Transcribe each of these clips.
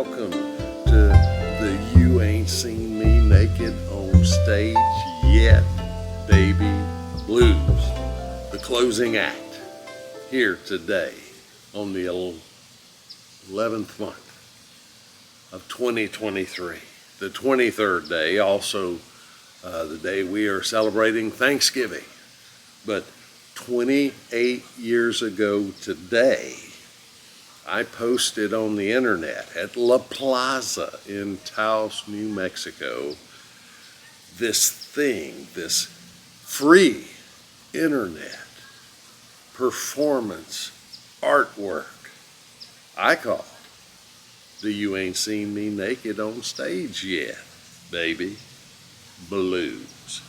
welcome to the You Ain't Seen Me Naked on Stage Yet, Baby Blues, the closing act, here today on the 11th month of 2023, the 23rd day, also the day we are celebrating Thanksgiving. But 28 years ago today, I posted on the internet at La Plaza in Taos, New Mexico, this free internet performance artwork I called the You Ain't Seen Me Naked on Stage Yet, Baby Blues.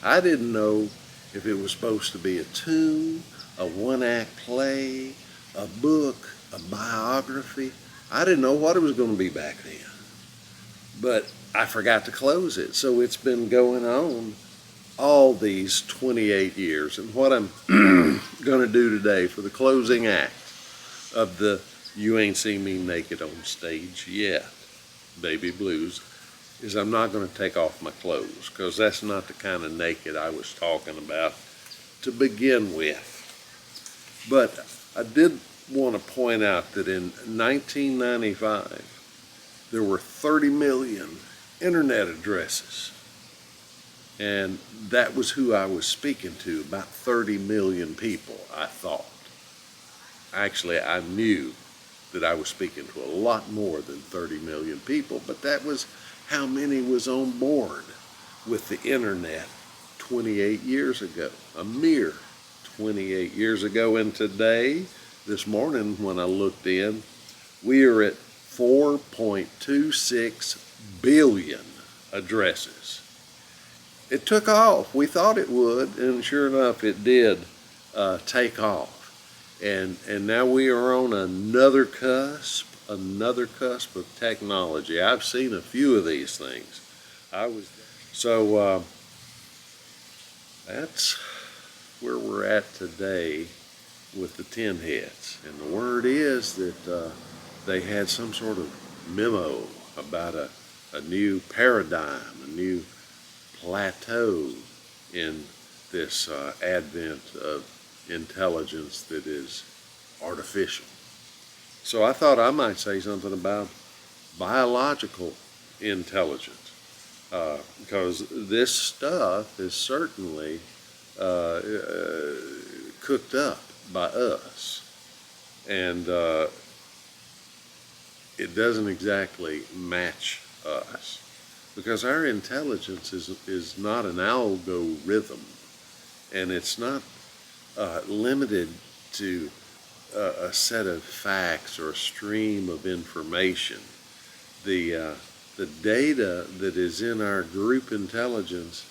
I didn't know if it was supposed to be a tune, a one-act play, a book, a biography. I didn't know what it was going to be back then. But I forgot to close it. So it's been going on all these 28 years. And what I'm going to do today for the closing act of the You Ain't Seen Me Naked on Stage Yet, Baby Blues, is I'm not going to take off my clothes, because that's not the kind of naked I was talking about to begin with. But I did want to point out that in 1995, there were 30 million internet addresses. And that was who I was speaking to, about 30 million people, I thought. Actually, I knew that I was speaking to a lot more than 30 million people, but that was how many was on board with the internet 28 years ago, a mere 28 years ago. And today, this morning when I looked in, we are at 4.26 billion addresses. It took off. We thought it would, and sure enough, it did take off. And now we are on another cusp of technology. I've seen a few of these things. That's where we're at today with the tin heads. And the word is that they had some sort of memo about a new paradigm, a new plateau in this advent of intelligence that is artificial. So I thought I might say something about biological intelligence, because this stuff is certainly cooked up by us, and it doesn't exactly match us, because our intelligence is not an algorithm, and it's not limited to a set of facts or a stream of information. The data that is in our group intelligence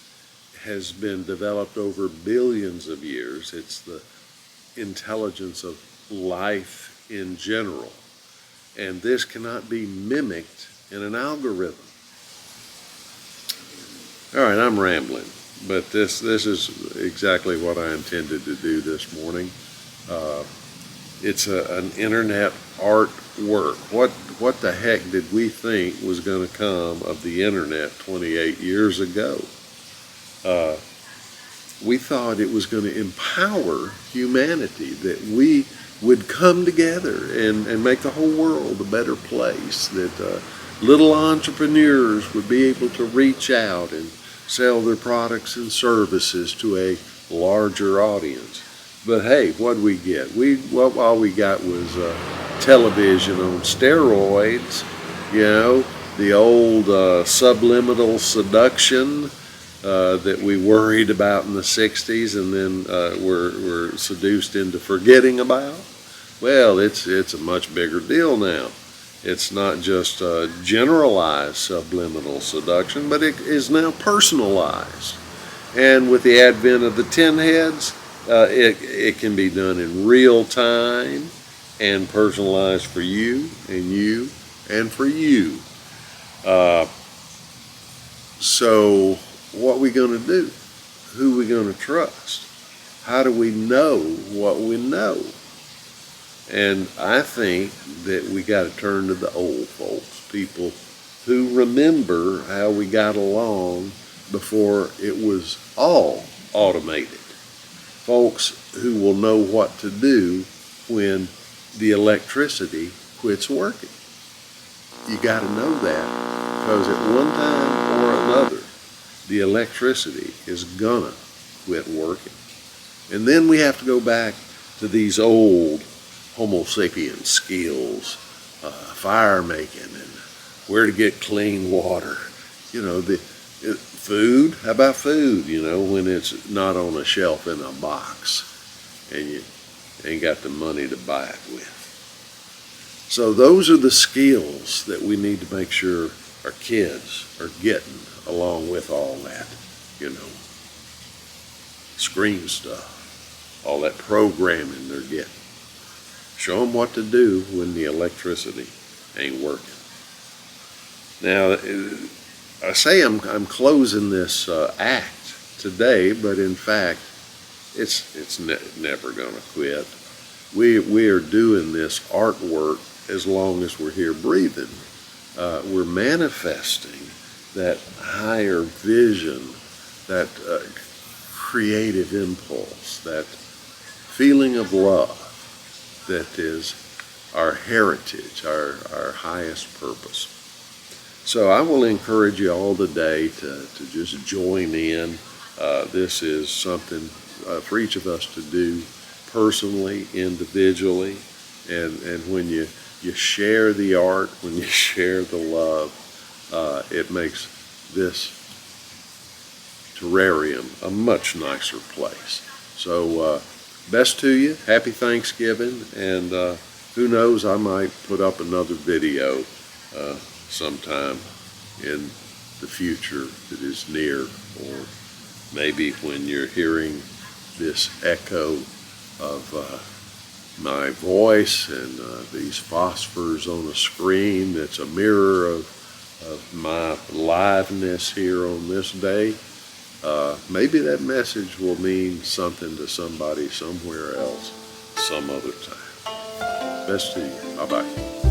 has been developed over billions of years. It's the intelligence of life in general. And this cannot be mimicked in an algorithm. All right, I'm rambling, but this is exactly what I intended to do this morning. It's an internet artwork. What the heck did we think was going to come of the internet 28 years ago? We thought it was going to empower humanity, that we would come together and make the whole world a better place, that little entrepreneurs would be able to reach out and sell their products and services to a larger audience. But hey, what did we get? All we got was television on steroids, the old subliminal seduction that we worried about in the 60s and then were seduced into forgetting about. Well, it's a much bigger deal now. It's not just generalized subliminal seduction, but it is now personalized. And with the advent of the tin heads, it can be done in real time and personalized for you and for you. So what are we going to do? Who are we going to trust? How do we know what we know? And I think that we got to turn to the old folks, people who remember how we got along before it was all automated. Folks who will know what to do when the electricity quits working. You got to know that because at one time or another, the electricity is gonna quit working. And then we have to go back to these old Homo sapien skills, fire making and where to get clean water. You know, food, how about food, you know, when it's not on a shelf in a box and you ain't got the money to buy it with. So those are the skills that we need to make sure our kids are getting along with all that, you know, screen stuff, all that programming they're getting. Show them what to do when the electricity ain't working. Now, I say I'm closing this act today, but in fact, it's never going to quit. We are doing this artwork as long as we're here breathing. We're manifesting that higher vision, that creative impulse, that feeling of love that is our heritage, our highest purpose. So I will encourage you all today to just join in. This is something for each of us to do personally, individually, and when you share the art, when you share the love, it makes this terrarium a much nicer place. So best to you, happy Thanksgiving, and who knows, I might put up another video sometime in the future that is near, or maybe when you're hearing this echo of my voice and these phosphors on a screen that's a mirror of my aliveness here on this day. Maybe that message will mean something to somebody somewhere else some other time. Best to you. Bye-bye.